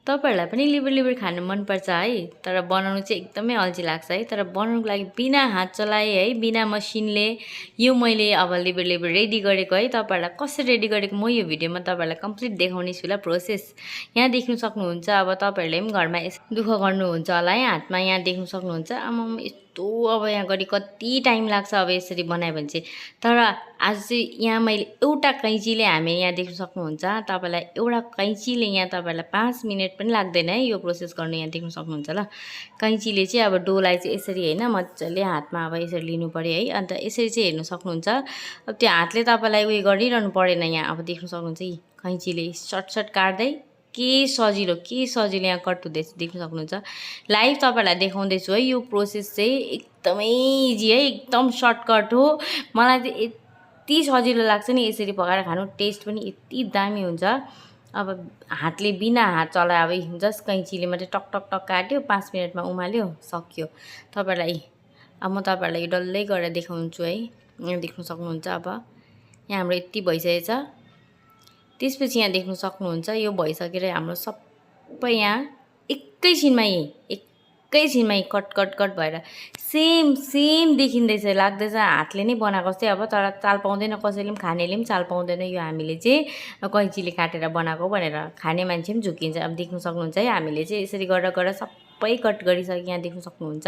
तपाईहरुलाई पनि लिबर खानु मन पर्छ है तर बनाउनु चाहिँ एकदमै अल्छी लाग्छ है तर बनाउनुको लागि बिना हात चलाए है बिना मसिनले यो मैले अब लिबर रेडी गरेको है तपाईहरुलाई कसरी रेडी गरेको म यो भिडियोमा तपाईहरुलाई कम्प्लिट देखाउने छु ल प्रोसेस यहाँ देख्न सक्नुहुन्छ अब तपाईहरुले पनि घरमा दुःख गर्नुहुन्छ होला है हातमा यहाँ देख्न सक्नुहुन्छ आमाम यस्तो अब यहाँ गरी कति टाइम लाग्छ अब यसरी बनायो भने चाहिँ तर आज चाहिँ यहाँ मैले एउटा कैँचीले हामी यहाँ देख्न सक्नुहुन्छ तपाईलाई एउटा कैँचीले यहाँ तपाईलाई 5 मिनेट पनि लाग्दैन है यो प्रोसेस गर्नु यहाँ देख्न सक्नुहुन्छ ल कैँचीले चाहिँ अब डोलाई चाहिँ यसरी हैन मज्जाले हातमा अब यसरी लिनु पर्यो है अन्त यसरी चाहिँ हेर्न सक्नुहुन्छ अब त्यो हातले तपाईलाई उयो गरिरहनु परेन यहाँ अब देख्न सक्नुहुन्छ यी कैँचीले सर्ट काट्दै के सजिलो यहाँ कट हुँदैछ देख्न सक्नुहुन्छ लाइभ तपाईलाई देखाउँदैछु है यो प्रोसेस चाहिँ एकदमै इजी है एकदम सर्टकट हो मलाई चाहिँ यति सजिलो लाग्छ नि यसरी पकाएर खानु टेस्ट पनि यति दामी हुन्छ अब हातले बिना हात चलाए अब जस्ट कैँचीले मात्रै टक टक टक काट्यो 5 मिनेटमा उमाल्यो सक्यो तपाईलाई अब म तपाईलाई डल्लै गरेर देखाउँछु है यहाँ देख्न सक्नुहुन्छ अब यहाँ हाम्रो यति भइसकेछ त्यसपछि यहाँ देख्न सक्नुहुन्छ यो भइसकेर हाम्रो सबै यहाँ एकैछिनमै कट भएर सेम देखिँदैछ लाग्दैछ हातले नै बनाएको जस्तै अब तर चाल पाउँदैन कसैले पनि खानेले पनि चाल पाउँदैन यो हामीले चाहिँ कैँचीले काटेर बनाएको भनेर खाने मान्छे पनि झुकिन्छ अब देख्न सक्नुहुन्छ है हामीले चाहिँ यसरी गरेर सबै कट गरिसक्यो यहाँ देख्न सक्नुहुन्छ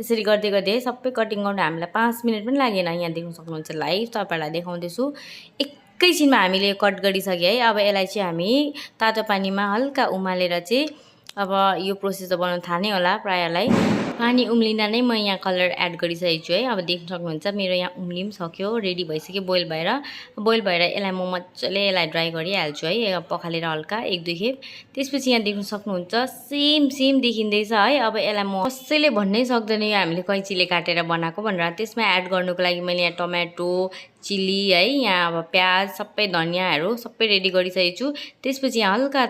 यसरी गर्दै सबै कटिङ गर्नु हामीलाई 5 मिनेट पनि लागेन यहाँ देख्न सक्नुहुन्छ लाइभ तपाईहरुलाई देखाउँदैछु एकैछिनमा हामीले कट गरिसक्यो है अब यसलाई चाहिँ हामी तातो पानीमा हल्का उमालेर चाहिँ अब यो प्रोसेस त बनाउन थाहा नै होला प्रायलाई पानी उम्लिँदा नै म यहाँ कलर एड गरिसकेको छु है अब देख्न सक्नुहुन्छ मेरो यहाँ उम्लिम सक्यो रेडी भइसक्यो बोइल भएर यसलाई म मज्जाले यसलाई ड्राई गरिहाल्छु है पखालेर हल्का 1-2 खेप त्यसपछि यहाँ देख्न सक्नुहुन्छ सेम देखिँदैछ है अब यसलाई म कसैले भन्नै सक्दैन यो हामीले कैँचीले काटेर बनाएको भनेर त्यसमा एड गर्नुको लागि मैले यहाँ टमाटो चिली है यहाँ अब प्याज सबै धनियाँहरू सबै रेडी गरिसकेको छु त्यसपछि यहाँ हल्का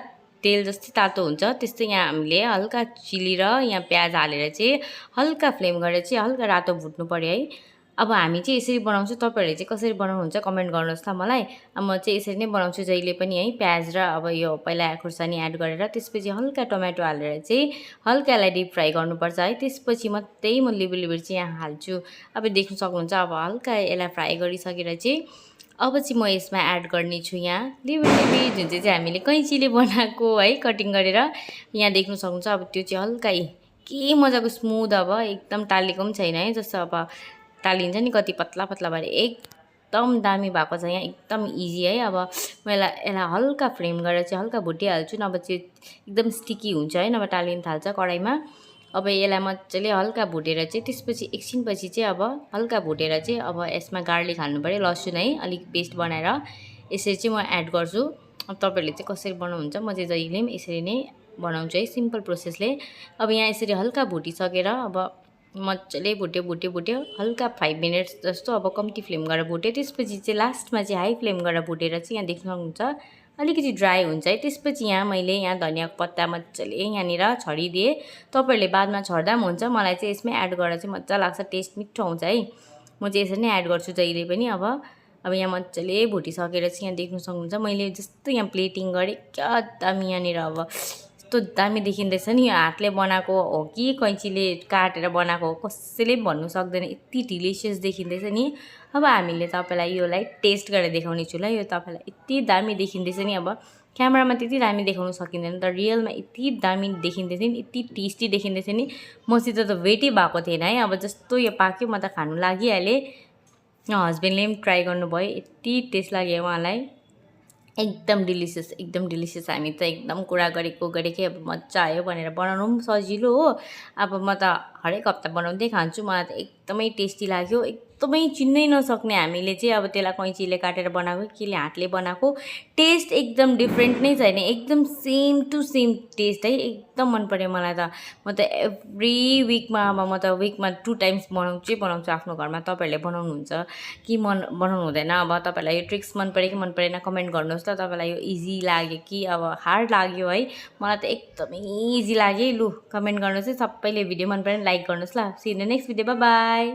तेल जस्तै तातो हुन्छ त्यस्तै यहाँ हामीले हल्का चिली र यहाँ प्याज हालेर चाहिँ हल्का फ्लेम गरेर चाहिँ हल्का रातो भुट्नु पर्यो है अब हामी चाहिँ यसरी बनाउँछौँ तपाईहरुले चाहिँ कसरी बनाउनुहुन्छ कमेन्ट गर्नुहोस् ल मलाई म चाहिँ यसरी नै बनाउँछु जहिले पनि है प्याज र अब यो पहिला खुर्सानी एड गरेर त्यसपछि हल्का टमाटो हालेर चाहिँ हल्का यसलाई डिप फ्राई गर्नुपर्छ है त्यसपछि मात्रै म लिबर चाहिँ यहाँ हाल्छु अब देख्न सक्नुहुन्छ अब हल्का यसलाई फ्राई गरिसकेर चाहिँ अब चाहिँ म यसमा एड गर्ने छु यहाँ लिबर जुन चाहिँ हामीले कैँचीले बनाएको है कटिङ गरेर यहाँ देख्न सक्नुहुन्छ अब त्यो चाहिँ हल्का के मजाको स्मुथ अब एकदम टालेको पनि छैन है जस्तो अब टालिन्छ नि कति पतला भएर एकदम दामी भएको छ यहाँ एकदम इजी है अब म यसलाई हल्का फ्लेम गरेर चाहिँ हल्का भुटिहाल्छु नभए चाहिँ एकदम स्टिकी हुन्छ है नभए टालिन थाल्छ कराईमा अब यसलाई मजाले हल्का भुटेर चाहिँ त्यसपछि एकछिनपछि चाहिँ अब हल्का भुटेर चाहिँ अब यसमा गार्लिक हाल्नु पर्यो लसुन है अलिक पेस्ट बनाएर यसरी चाहिँ म एड गर्छु अब तपाईहरुले चाहिँ कसरी बनाउनुहुन्छ म चाहिँ जहिले पनि यसरी नै बनाउँछु है सिम्पल प्रोसेसले अब यहाँ यसरी हल्का भुटिसकेर अब मजाले भुट्यो हल्का 5 मिनट्स जस्तो अब कम्ती फ्लेम गरेर भुट्यो त्यसपछि चाहिँ लास्टमा चाहिँ हाई फ्लेम गरेर भुटेर चाहिँ यहाँ देख्न सक्नुहुन्छ अलिकति ड्राई हुन्छ है त्यसपछि यहाँ मैले यहाँ धनियाको पत्ता मजाले यहाँनिर छरिदिएँ तपाईहरुले बादमा छर्दा पनि हुन्छ मलाई चाहिँ यसमै एड गरेर चाहिँ मजा लाग्छ टेस्ट मिठो आउँछ है म चाहिँ यसरी नै एड गर्छु जहिले पनि अब यहाँ मजाले भुटिसकेर चाहिँ यहाँ देख्न सक्नुहुन्छ मैले जस्तो यहाँ प्लेटिङ गरेँ क्या दामी यहाँनिर अब यस्तो दामी देखिँदैछ नि हातले बनाएको हो कि कैँचीले काटेर बनाएको हो कसैले भन्नु सक्दैन यति डिलिसियस देखिँदैछ नि अब हामीले तपाईलाई योलाई टेस्ट गरेर देखाउने छु ल यो तपाईलाई यति दामी देखिँदैछ नि अब क्यामेरामा त्यति दामी देखाउन सकिँदैन तर रियलमा यति दामी देखिँदैछ नि यति टेस्टी देखिँदैछ नि मसित त वेटै भएको थिएन है अब जस्तो यो पाक्यो म त खानु लागिहालेँ हस्बेन्डले पनि ट्राई गर्नुभयो यति टेस्ट लाग्यो उहाँलाई एकदम डिलिसियस हामी त एकदम कुरा गरेकै अब मजा आयो भनेर बनाउनु पनि सजिलो हो अब म त हरेक हप्ता बनाउँदै खान्छु मलाई त एकदमै टेस्टी लाग्यो एकदमै चिन्नै नसक्ने हामीले चाहिँ अब त्यसलाई कैँचीले काटेर बनाएको केले हातले बनाएको टेस्ट एकदम डिफ्रेन्ट नै छैन एकदम सेम टु सेम टेस्ट है एकदम मन पर्यो मलाई त म त एभ्री विकमा अब म त विकमा 2 टाइम्स बनाउँछु आफ्नो घरमा तपाईहरुले बनाउनुहुन्छ कि बनाउनु हुँदैन अब तपाईहरुलाई यो ट्रिक्स मन पर्यो कि मन परेन कमेन्ट गर्नुहोस् ल तपाईलाई यो इजी लाग्यो कि अब हार्ड लाग्यो है मलाई त एकदमै इजी लाग्यो लु कमेन्ट गर्नुहोस् है सबैले भिडियो मन परेन लाइक गर्नुहोस् ल see in the next video by